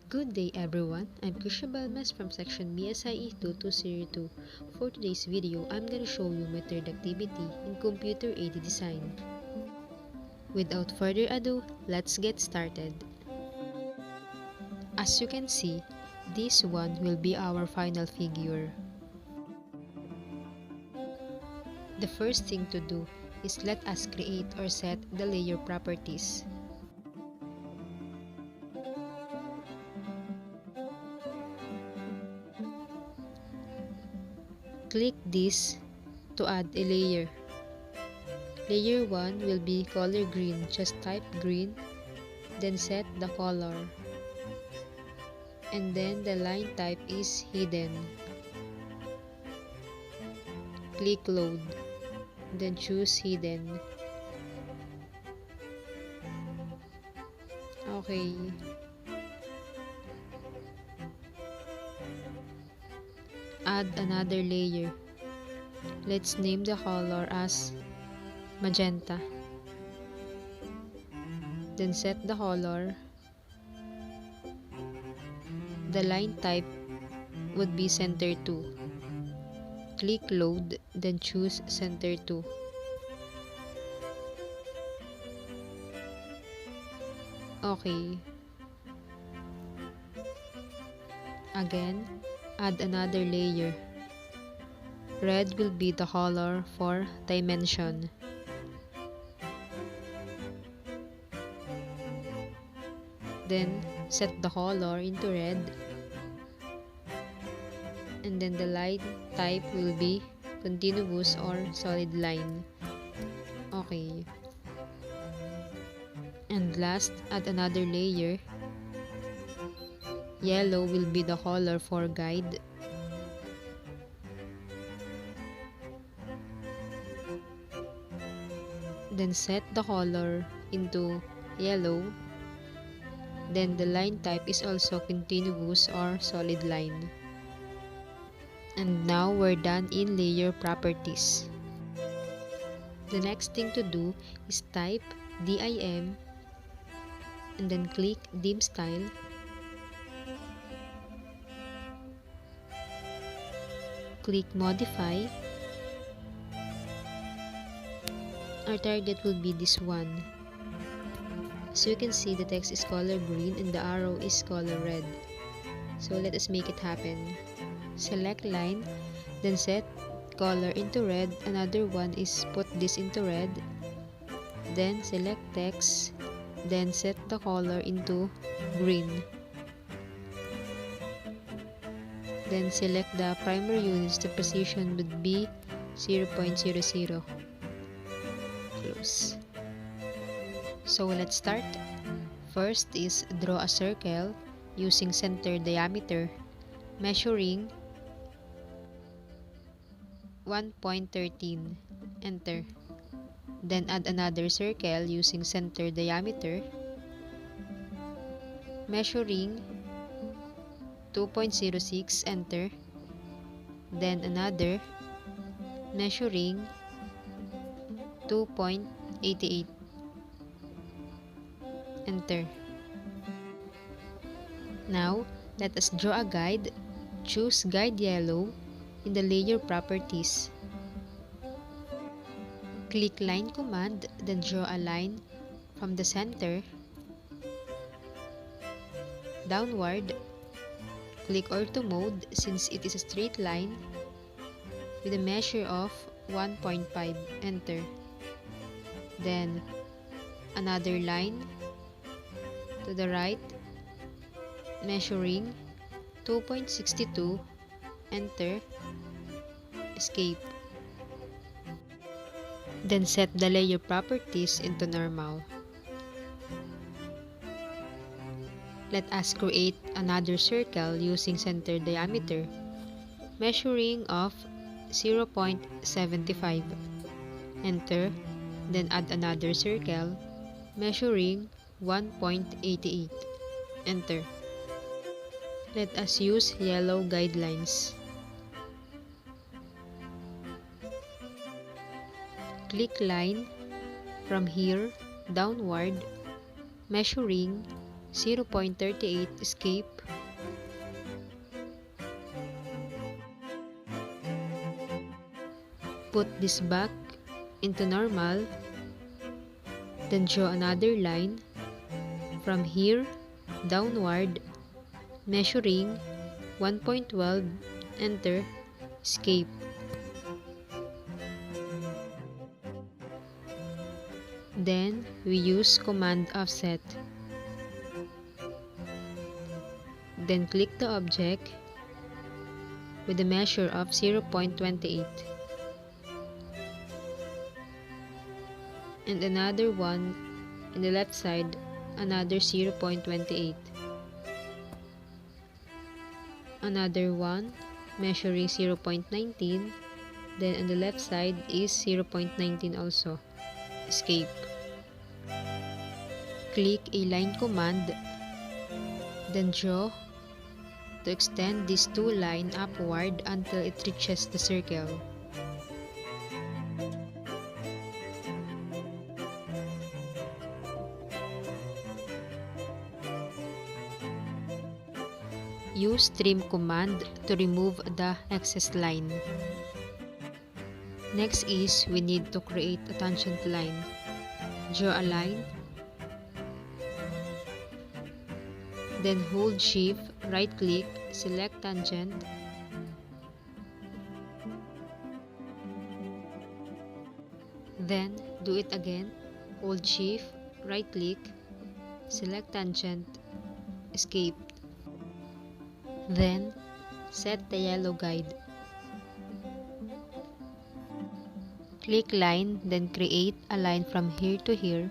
Good day everyone, I'm Krisha Balmes from section BSIE 2202. For today's video, I'm gonna show you my third activity in computer aided design. Without further ado, let's get started. As you can see, this one will be our final figure. The first thing to do is let us create or set the layer properties. Click this to add a layer. Layer 1 will be color green, just type green, then set the color. And then the line type is hidden. Click load, then choose hidden. Okay. Add another layer. Let's name the color as magenta. Then set the color. The line type would be center 2. Click load, then choose center 2. Okay. Again, add another layer. Red will be the color for dimension. Then set the color into red. And then the line type will be continuous or solid line. Okay. And last, add another layer. Yellow will be the color for guide. Then set the color into yellow. Then the line type is also continuous or solid line. And now we're done in layer properties. The next thing to do is type DIM and then click dim style. Click modify. Our target will be this one. So you can see the text is color green and the arrow is color red. So let us make it happen. Select line, then set color into red. Another one is put this into red. Then select text, then set the color into green. Then select the primary units. The position would be 0.00. Close. So let's start. First is draw a circle using center diameter, measuring 1.13. Enter. Then add another circle using center diameter, measuring 2.06. Enter. Then another, measuring 2.88. Enter. Now, let us draw a guide. Choose guide yellow in the layer properties. Click line command, then draw a line from the center downward. Click ortho mode since it is a straight line with a measure of 1.5. Enter. Then another line to the right, measuring 2.62. Enter. Escape. Then set the layer properties into normal. Let us create another circle using center diameter, measuring of 0.75. Enter. Then add another circle, measuring 1.88. Enter. Let us use yellow guidelines. Click line from here downward, measuring 0.38, escape. Put this back into normal, then draw another line from here downward, measuring 1.12, enter, escape. Then we use command offset. Then click the object with a measure of 0.28 and another one in the left side, another 0.28, another one measuring 0.19, then on the left side is 0.19 also, escape. Click a line command, then draw to extend these two lines upward until it reaches the circle. Use trim command to remove the excess line. Next is we need to create a tangent line. Draw a line, then hold shift, right click, select tangent, then do it again, hold shift, right click, select tangent, escape. Then set the yellow guide. Click line, then create a line from here to here,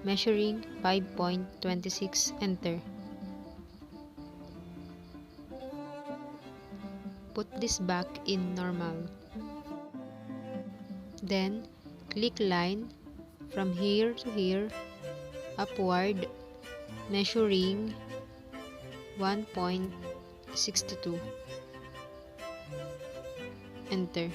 measuring 5.26, enter. Put this back in normal. Then click line from here to here, upward, measuring 1.62, enter.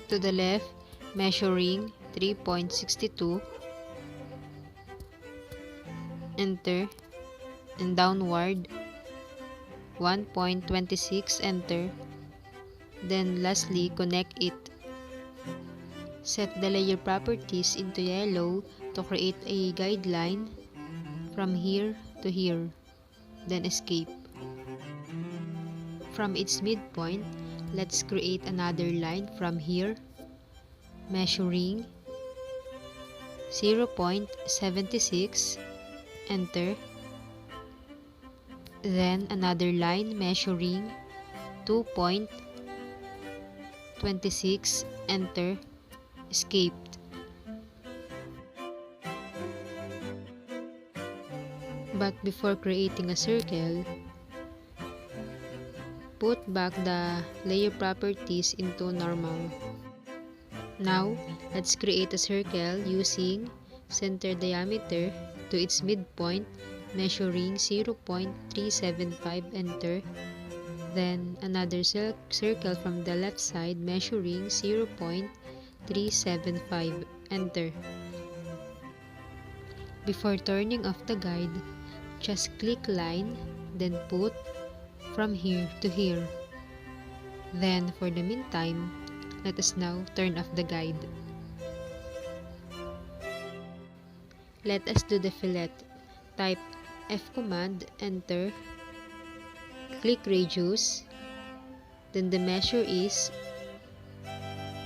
To the left, measuring 3.62, enter, and downward 1.26, enter. Then lastly, connect it. Set the layer properties into yellow to create a guideline from here to here, then escape. From its midpoint, let's create another line from here, measuring 0.76, enter. Then another line measuring 2.26, enter, escape. But before creating a circle, put back the layer properties into normal. Now, let's create a circle using center diameter to its midpoint, measuring 0.375, enter. Then another circle from the left side measuring 0.375, enter. Before turning off the guide, just click line, then put from here to here. Then for the meantime, let us now turn off the guide. Let us do the fillet. Type F command, enter. Click radius, then the measure is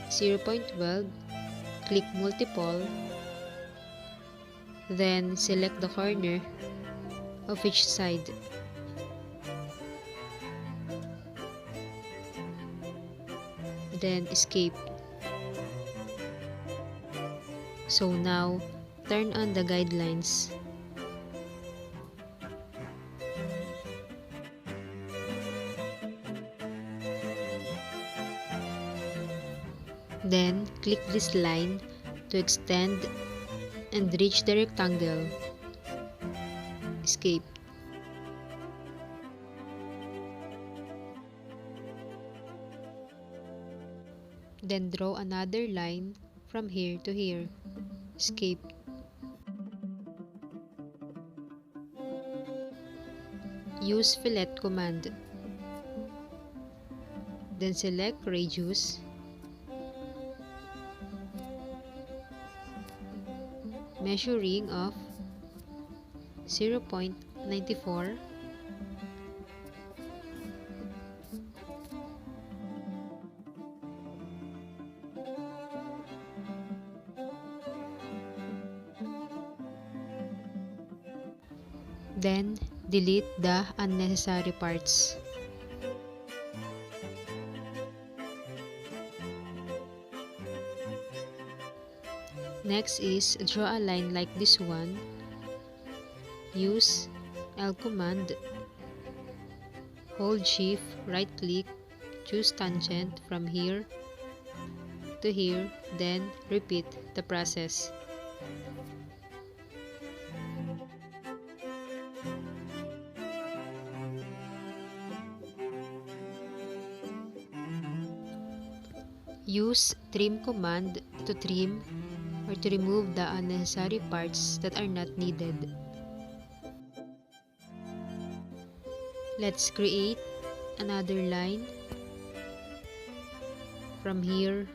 0.12, click multiple, then select the corner of each side. Then escape. So now, turn on the guidelines. Then, click this line to extend and reach the rectangle. Escape. Then draw another line from here to here. Escape. Use fillet command. Then select radius. Measuring of 0.94. Then delete the unnecessary parts. Next is draw a line like this one. Use L command. Hold shift, right click, choose tangent from here to here, then repeat the process. Use trim command to trim or to remove the unnecessary parts that are not needed. Let's create another line from here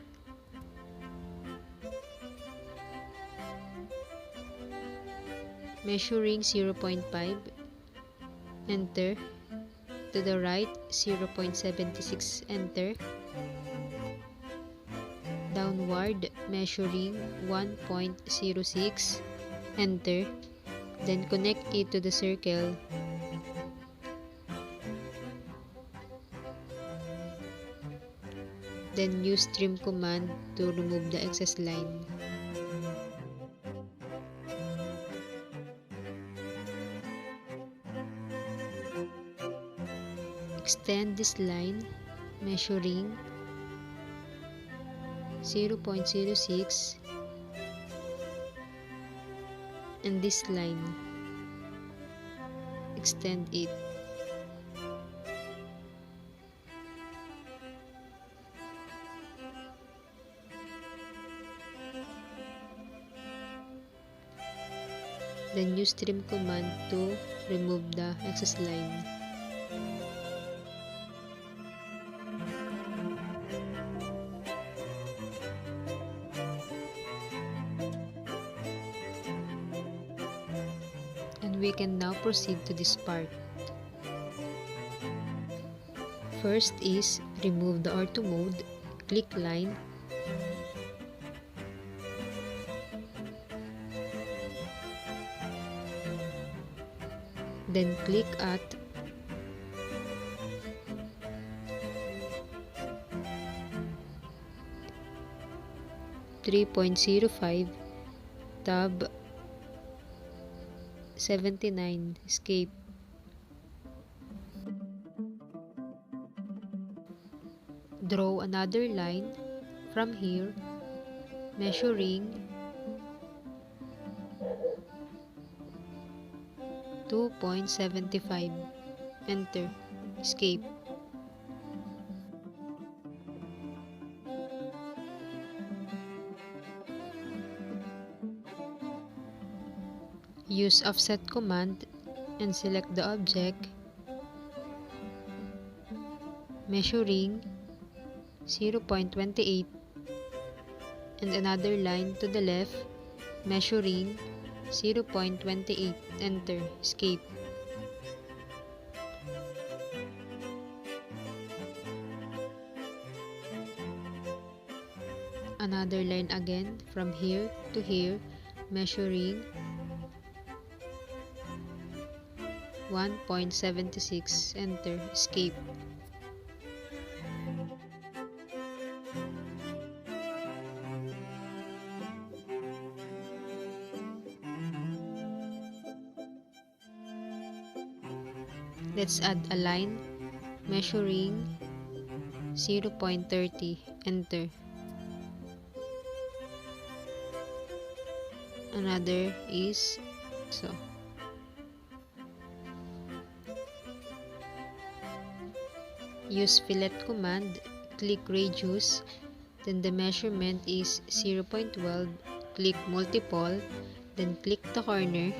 measuring 0.5, enter, to the right 0.76, enter, downward measuring 1.06, enter, then connect it to the circle. Then use trim command to remove the excess line. Extend this line measuring 0.06 and this line. Extend it. Then use trim command to remove the excess line. And we can now proceed to this part. First is remove the ortho mode, click line, then click at .05 tab 79 escape. Draw another line from here measuring 2.75, enter, escape. Use offset command and select the object measuring 0.28 and another line to the left measuring 0.28, enter, escape. Another line again from here to here measuring 1.76, enter, escape. Let's add a line measuring 0.30, enter. Another is so. Use fillet command, click radius, then the measurement is 0.12, click multiple, then click the corner,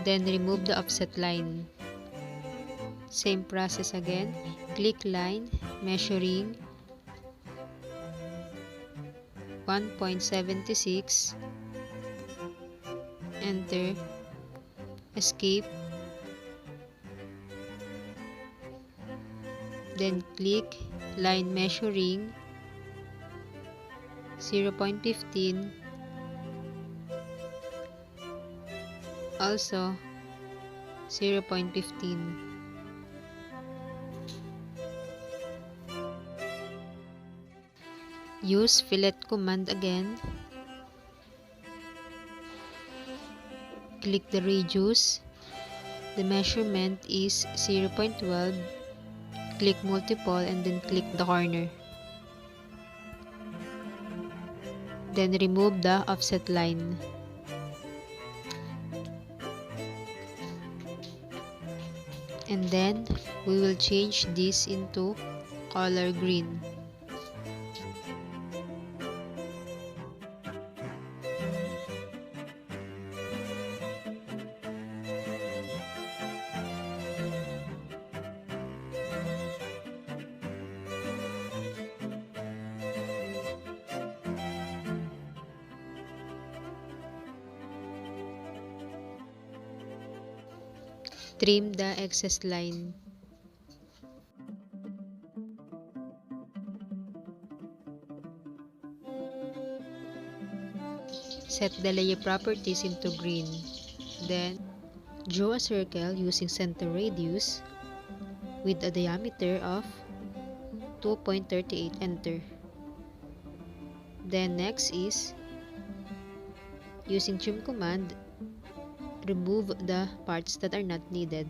Then remove the offset line. Same process again. Click line, measuring 1.76, enter, escape, then click line measuring 0.15, also 0.15. Use fillet command again. Click the radius. The measurement is 0.12. Click multiple and then click the corner. Then remove the offset line. And then we will change this into color green. Trim the excess line. Set the layer properties into green. Then, draw a circle using center radius with a diameter of 2.38. Enter. Then next is, using trim command, remove the parts that are not needed.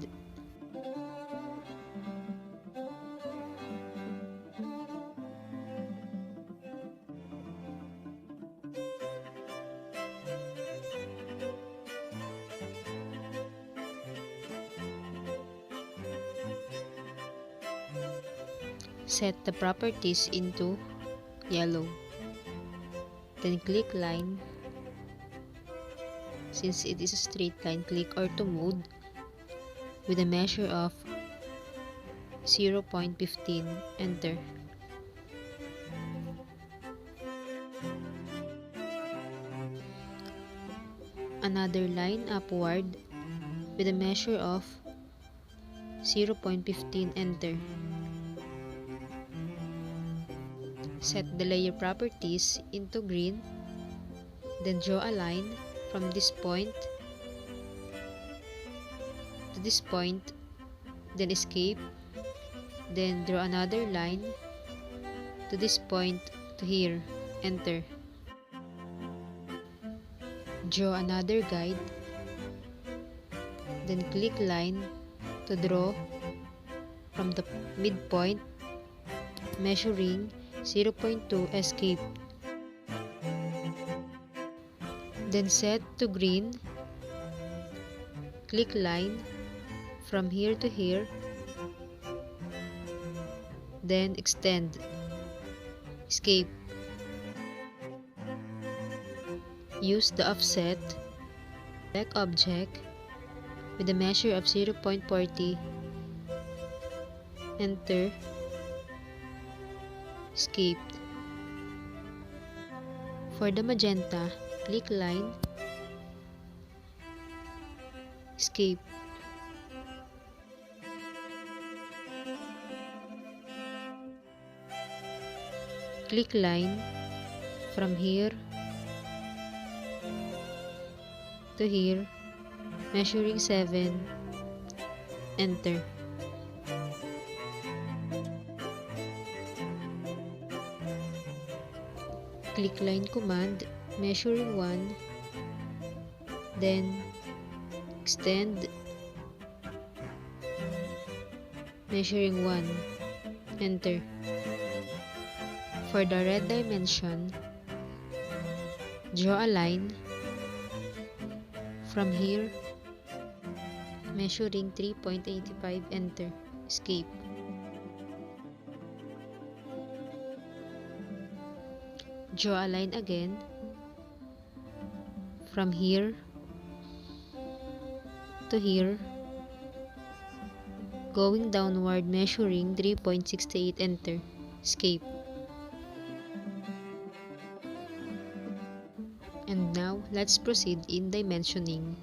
Set the properties into yellow. Then click line. Since it is a straight line, click ortho mode with a measure of 0.15. Enter. Another line upward with a measure of 0.15. Enter. Set the layer properties into green. Then draw a line from this point to this point. Then escape. Then draw another line to this point to here. Enter. Draw another guide. Then click line to draw from the midpoint, measuring 0.2. Escape. Then set to green. Click line from here to here. Then extend. Escape. Use the offset. Select object with a measure of 0.40. Enter. Escape. For the magenta, click line. Escape. Click line from here to here, measuring 7. Enter. Click line command, measuring 1, then extend, measuring 1. Enter. For the red dimension, draw a line from here, measuring 3.85. Enter. Escape. Draw a line again from here to here, going downward, measuring 3.68, enter, escape. And now, let's proceed in dimensioning.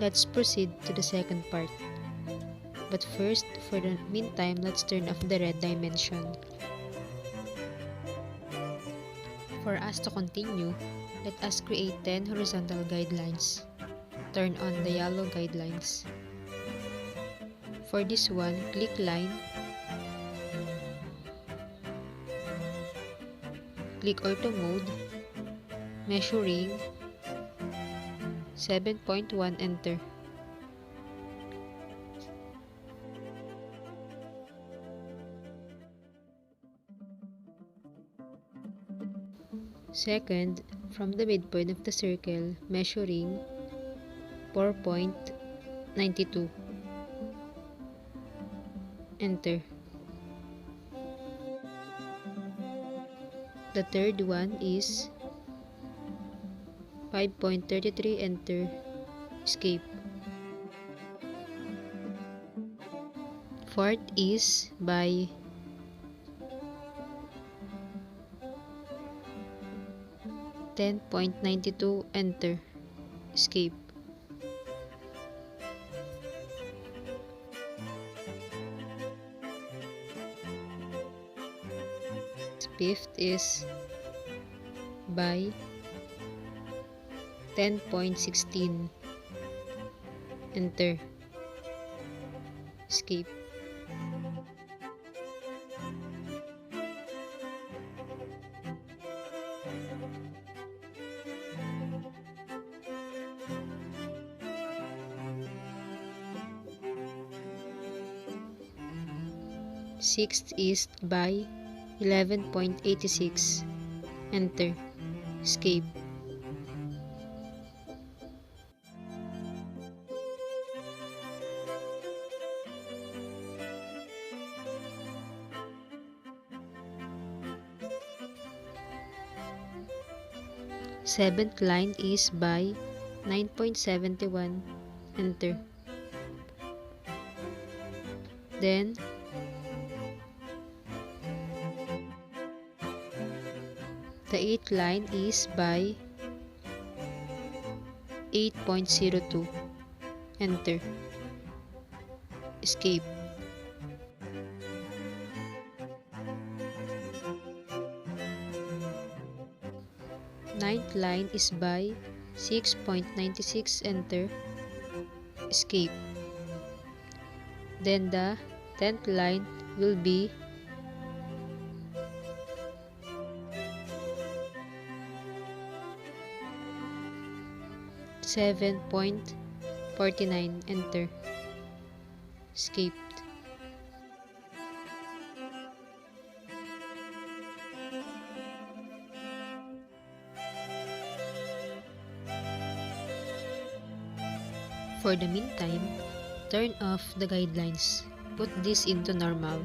Let's proceed to the second part. But first, for the meantime, let's turn off the red dimension. For us to continue, let us create 10 horizontal guidelines. Turn on the yellow guidelines. For this one, click line, click ortho mode, measuring, 7.1, enter. Second, from the midpoint of the circle, measuring 4.92. Enter. The third one is 5.33. Enter. Escape. Fourth is by 10.92. Enter. Escape. Fifth is by 10.16. Enter. Escape. Sixth is by 11.86. Enter. Escape. Seventh line is by 9.71. Enter. Then the eighth line is by 8.02. Enter. Escape. Ninth line is by 6.96. Enter. Escape. Then the 10th line will be 7.49. Enter. Escaped. For the meantime, turn off the guidelines. Put this into normal.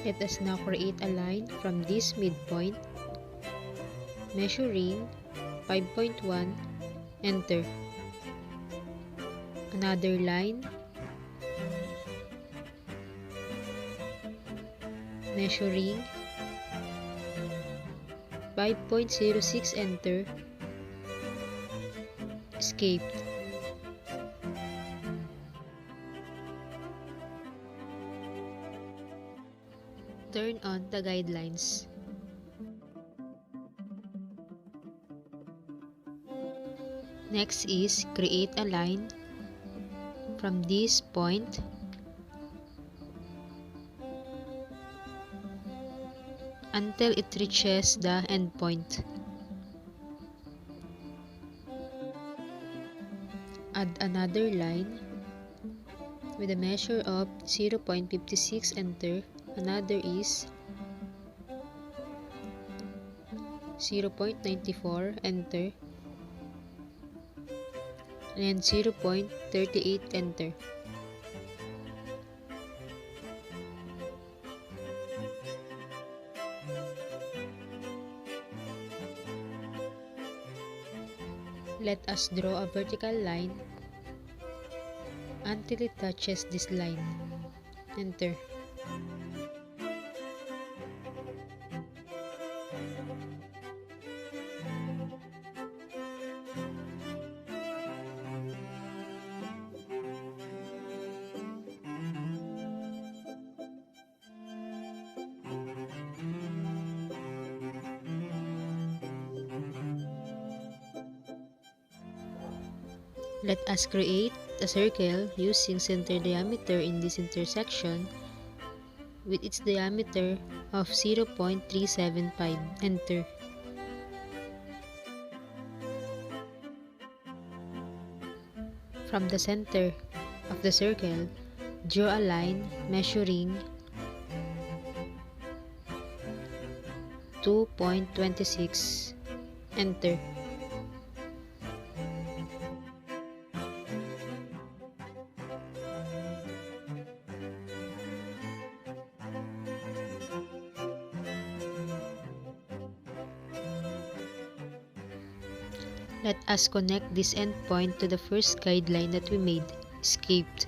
Let us now create a line from this midpoint, measuring 5.1. Enter. Another line, measuring 5.06. Enter. Escaped. Turn on the guidelines. Next is create a line from this point until it reaches the endpoint. Add another line with a measure of 0.56. Enter. Another is 0.94. Enter. And 0.38. Enter. Let us draw a vertical line until it touches this line. Enter. Let us create a circle using center diameter in this intersection with its diameter of 0.375. Enter. From the center of the circle, draw a line measuring 2.26. Enter. Let us connect this endpoint to the first guideline that we made, escaped.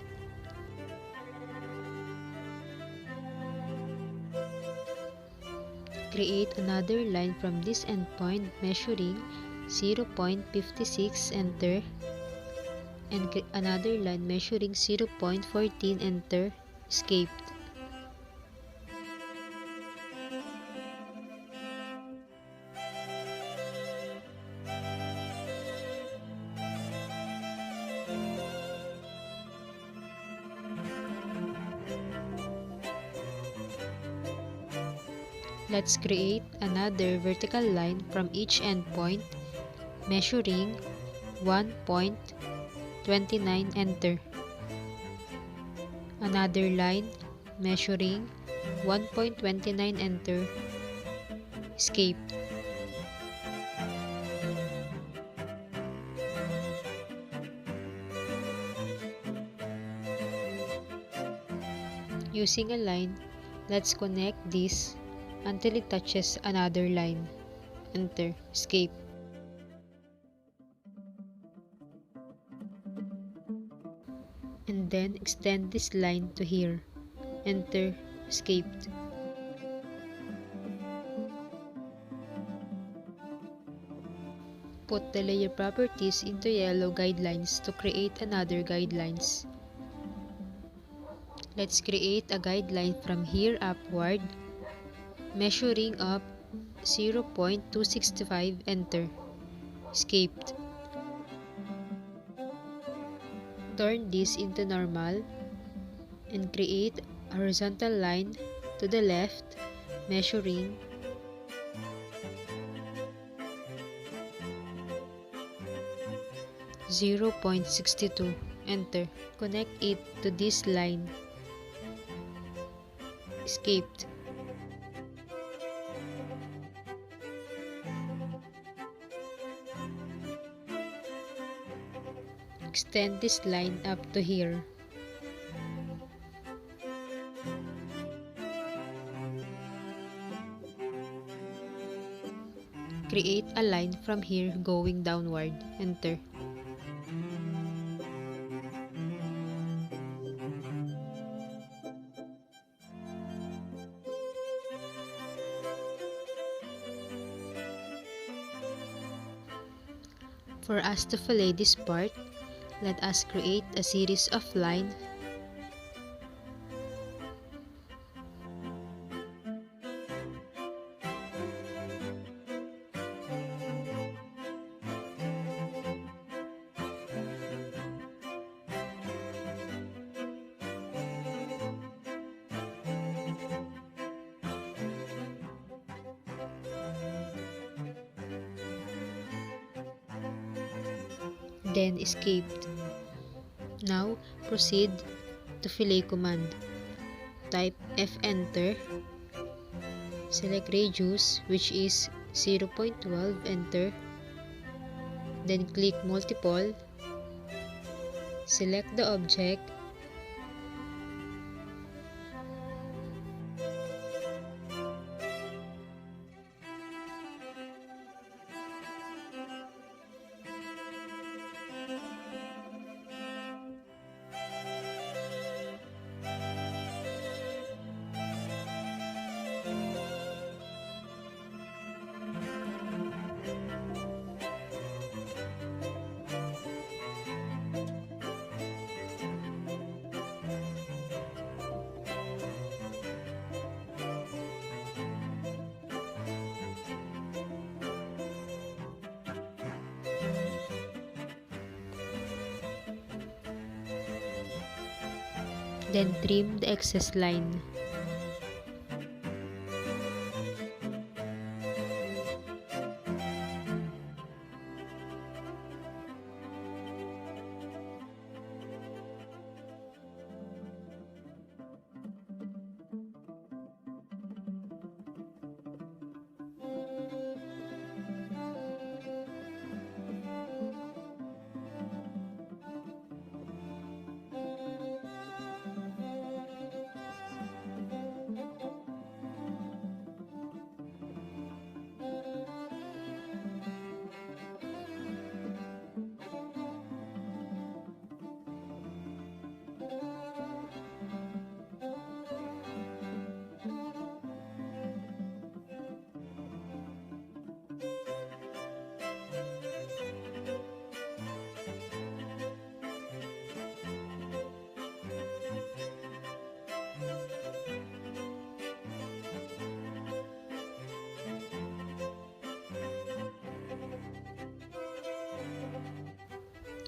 Create another line from this endpoint measuring 0.56, enter, and another line measuring 0.14, enter, escaped. Let's create another vertical line from each endpoint measuring 1.29, enter. Another line measuring 1.29, enter, escape. Using a line, let's connect this until it touches another line. Enter, escape. And then extend this line to here. Enter, escaped. Put the layer properties into yellow guidelines to create another guidelines. Let's create a guideline from here upward, measuring up 0.265, enter, escaped. Turn this into normal and create a horizontal line to the left measuring 0.62, enter. Connect it to this line, escaped. Extend this line up to here. Create a line from here going downward. Enter. For us to fillet this part, let us create a series of lines then escaped. Now proceed to fillet command. Type F enter. Select radius, which is 0.12, enter. Then click multiple. Select the object. Then trim the excess line.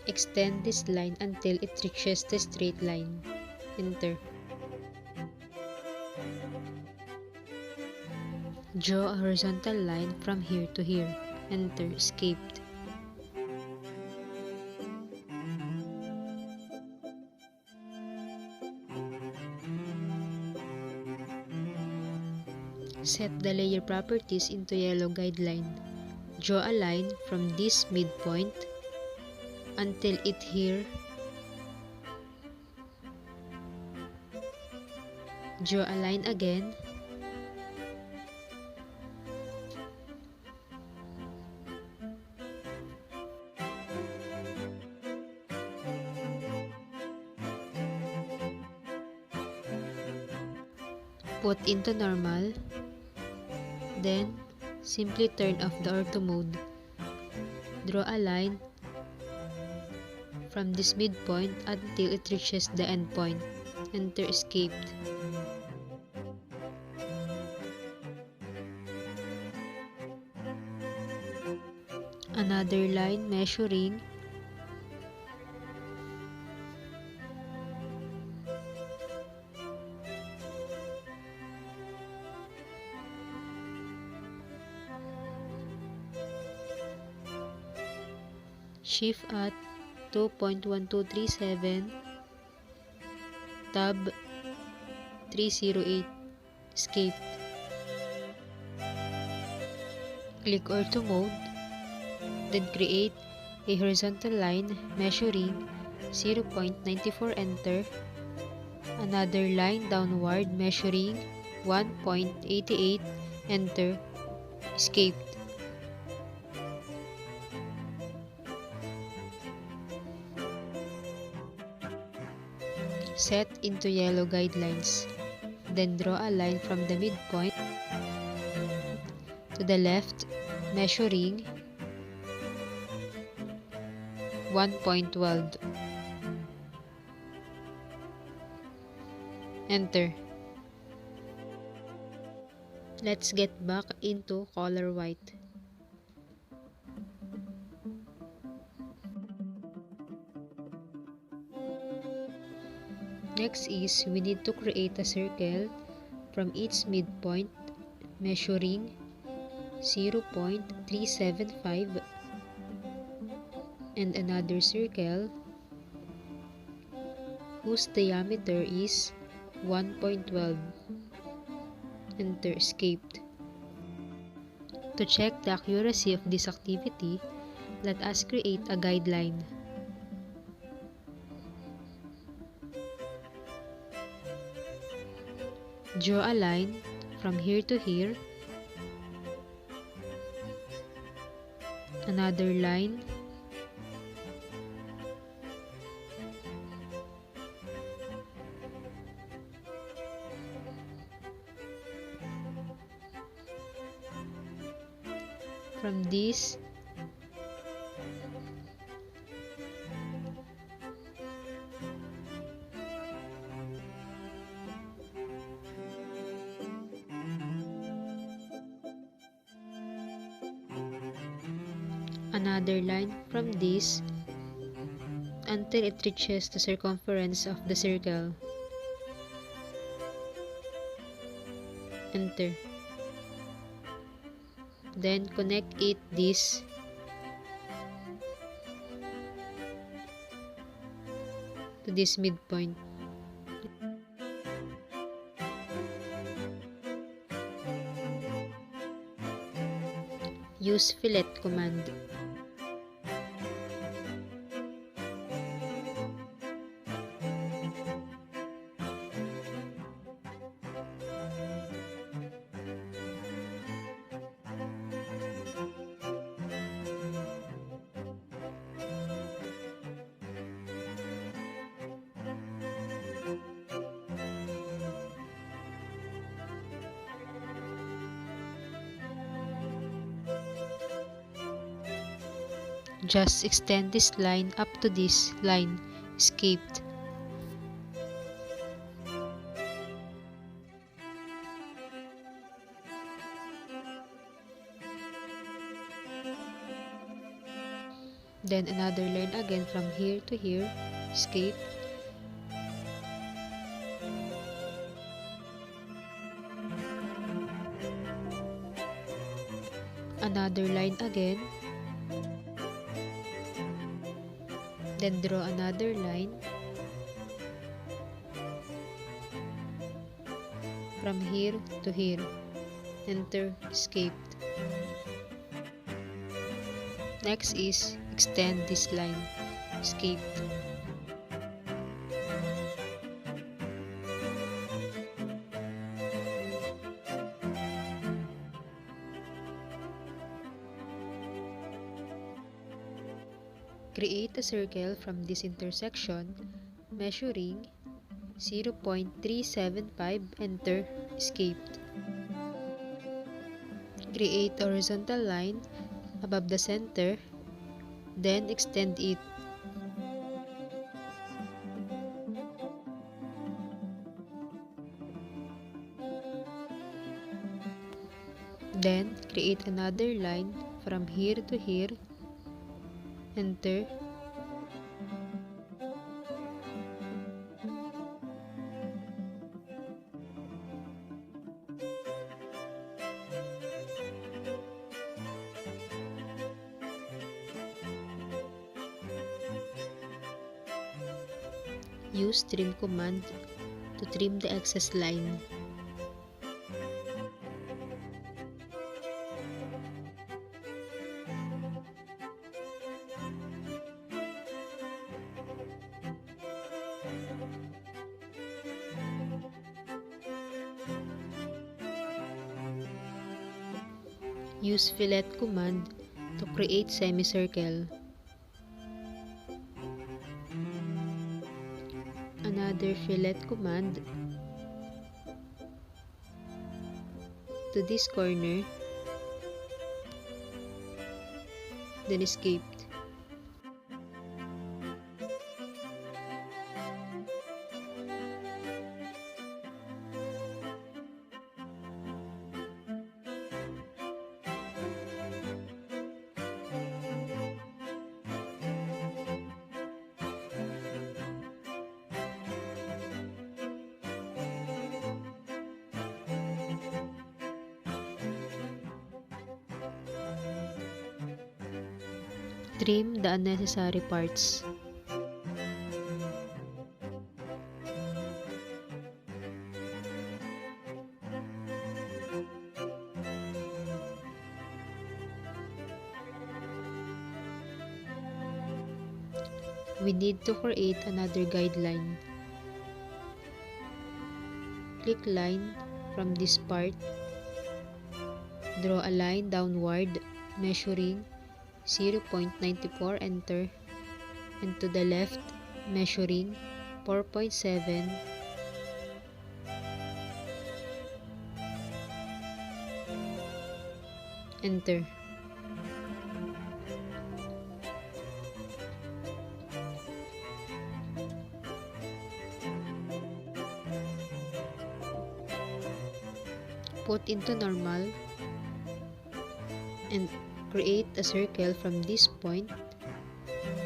Extend this line until it reaches the straight line. Enter. Draw a horizontal line from here to here. Enter. Escaped. Set the layer properties into yellow guideline. Draw a line from this midpoint until it here. Draw a line again. Put into normal. Then, simply turn off the ortho mode. Draw a line from this midpoint until it reaches the endpoint. Enter. Escaped. Another line measuring shift at 2.1237 tab 308. Escape. Click ortho mode, then create a horizontal line measuring 0.94. Enter. Another line downward measuring 1.88. Enter. Escaped. Set into yellow guidelines. Then draw a line from the midpoint to the left measuring 1.12. Enter. Let's get back into color white. Next is we need to create a circle from each midpoint measuring 0.375 and another circle whose diameter is 1.12. Enter. Escaped. To check the accuracy of this activity, let us create a guideline. Draw a line from here to here, another line, from this another line from this until it reaches the circumference of the circle. enter. Then connect this to this midpoint. Use fillet command. Just extend this line up to this line, escaped. Then another line again from here to here, escape. Another line again. Then draw another line from here to here, enter, escaped. Next is extend this line, escaped. Create a circle from this intersection, measuring 0.375, enter, escaped. Create a horizontal line above the center, then extend it. Then create another line from here to here, enter. Use trim command to trim the excess line. Use fillet command to create semicircle. Another fillet command to this corner, then escaped. Trim the unnecessary parts. We need to create another guideline. Click line from this part. Draw a line downward, measuring 0.94, enter, and to the left, measuring 4.7, enter. Put into normal and create a circle from this point,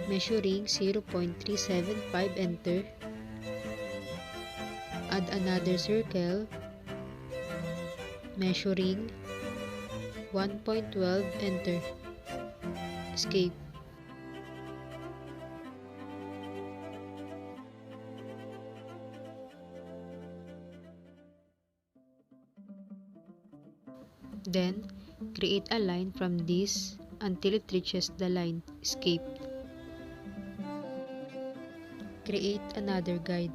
measuring 0.375, enter. Add another circle Measuring 1.12, enter. Escape. Then, create a line from this until it reaches the line. Escape. Create another guide.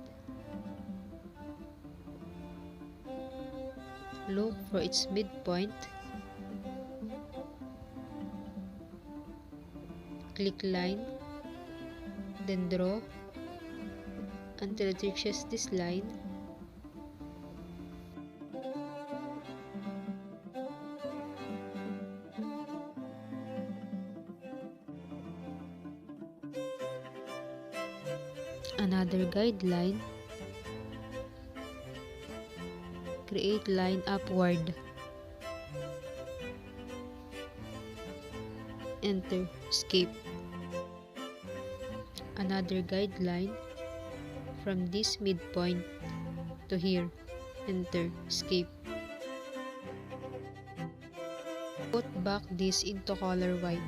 Look for its midpoint. Click line, then draw until it reaches this line. Another guideline. Create line upward. Enter. Escape. Another guideline from this midpoint to here. Enter. Escape. Put back this into color white.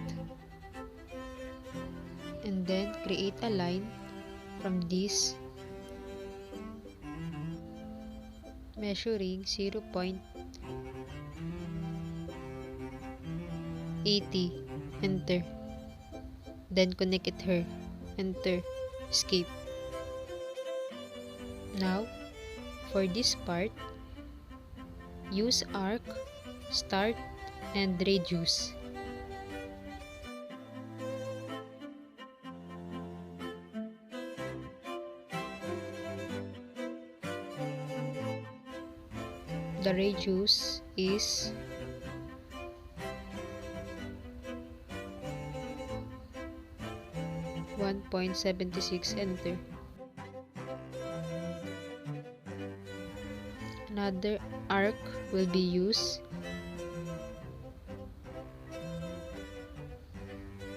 And then create a line from this measuring 0.80. Enter. Then connect it here. Enter. Escape. Now, for this part, use arc, start, and reduce. The radius is 1.76, enter. Another arc will be used,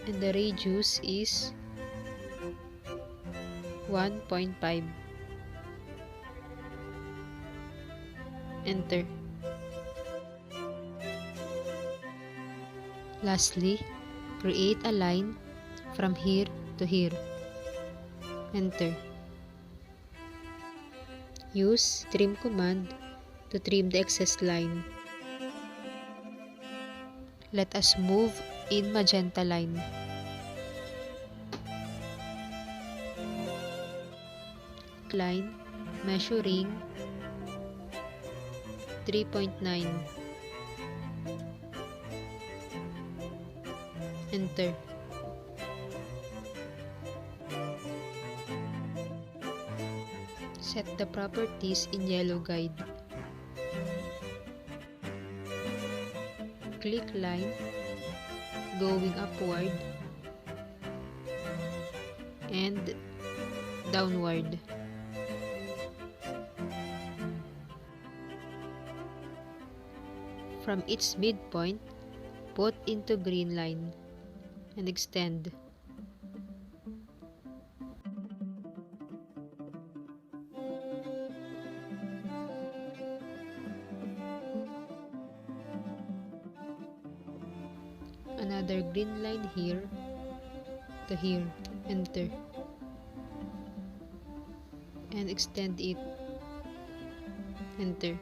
and the radius is 1.5. Enter. Lastly, create a line from here to here. Enter. Use trim command to trim the excess line. Let us move in magenta line. Line measuring 3.9. Enter. Set the properties in yellow guide. Click line going upward and downward. From its midpoint, put into green line and extend. Another green line here to here. Enter. And extend it. Enter.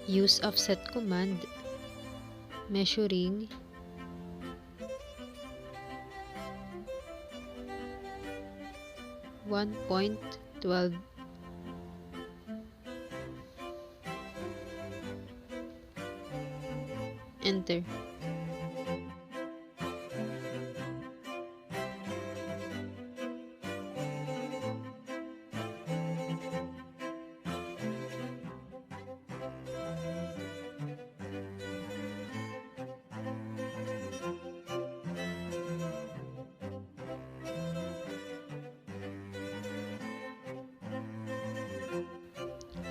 Use offset command, measuring 1.12. Enter.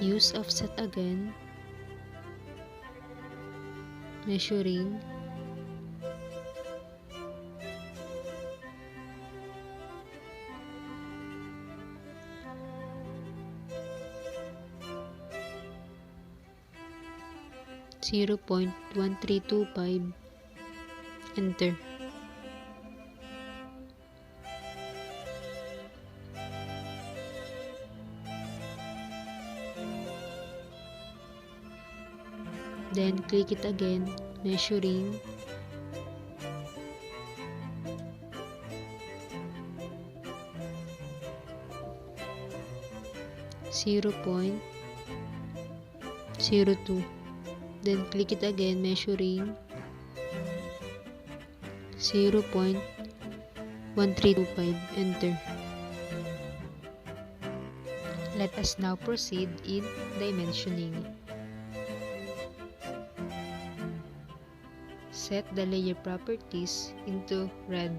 Use offset again, measuring 0.1325. Enter. Then click it again, measuring 0.02. Then click it again, measuring 0.1325. Enter. Let us now proceed in dimensioning. Set the layer properties into red.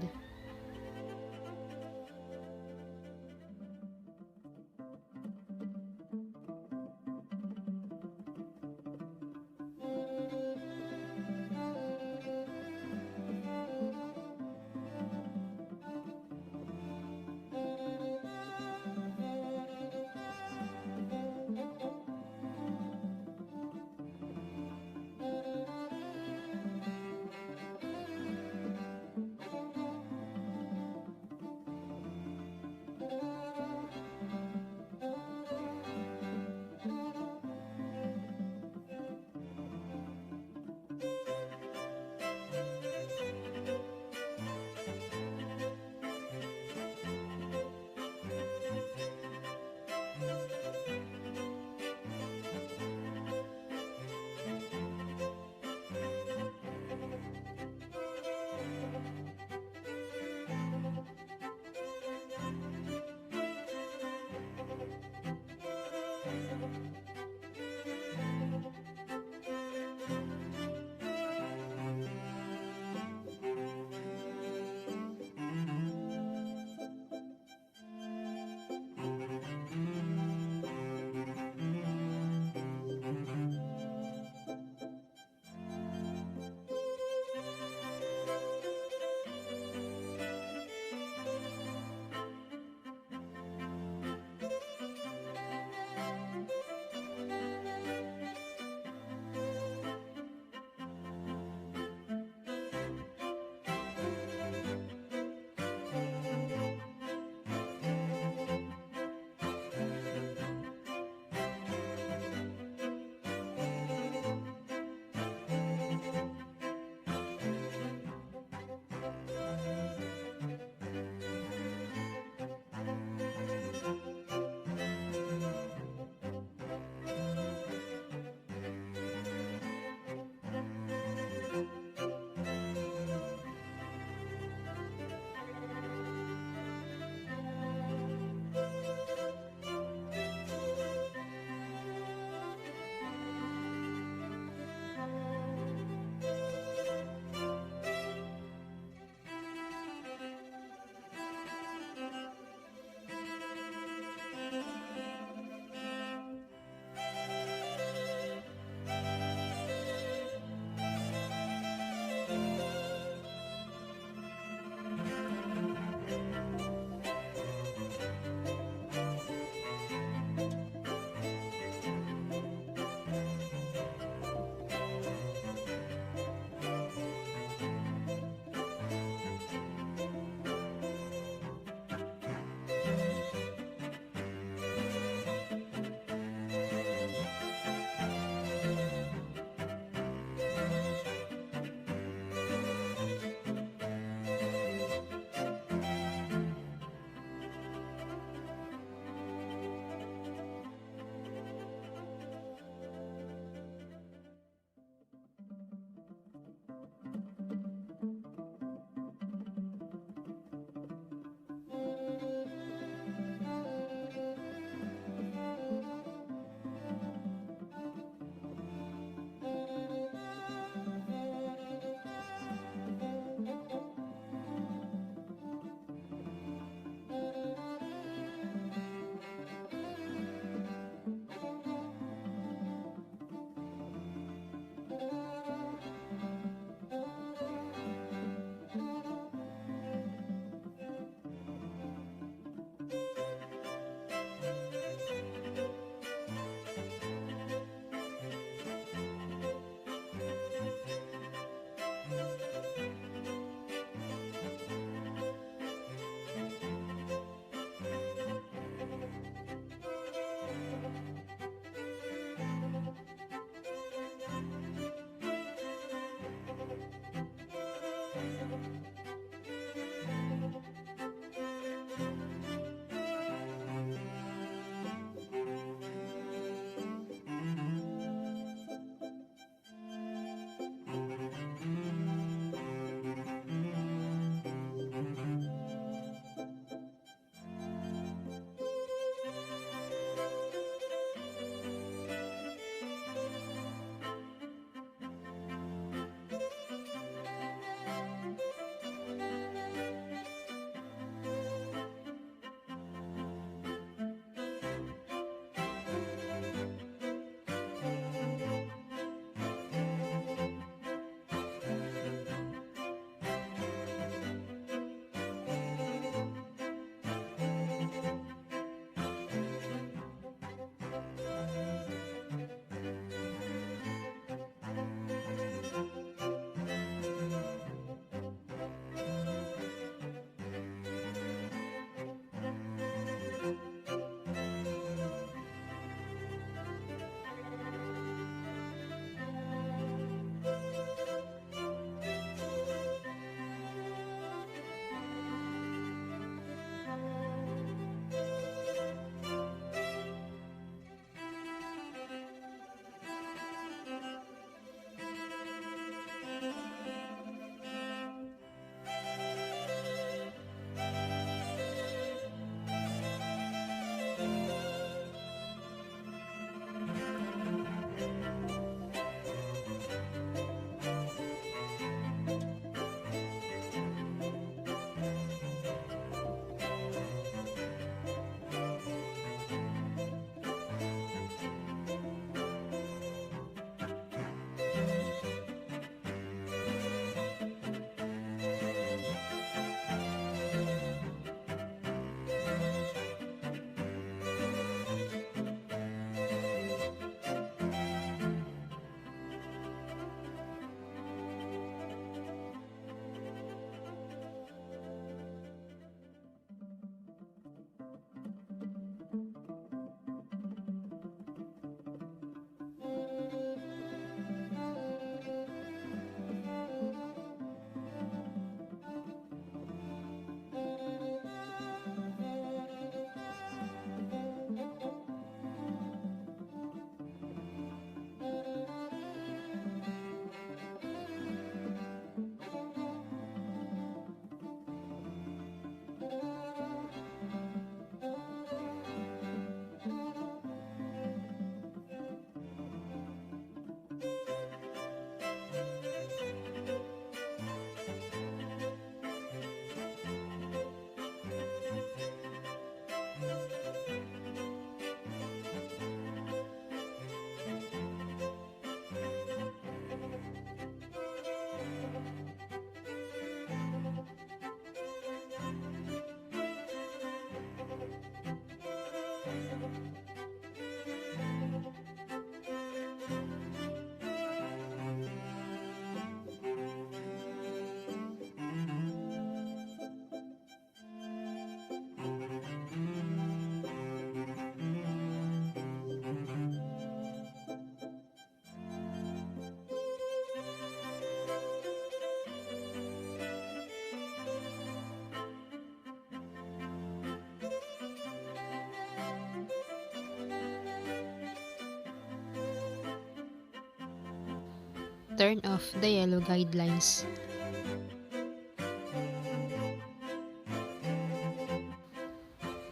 turn off the yellow guidelines.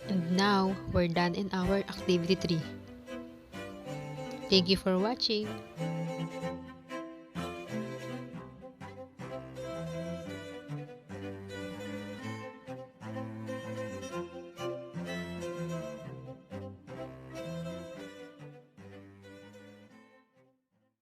And now, we're done in our activity 3. Thank you for watching.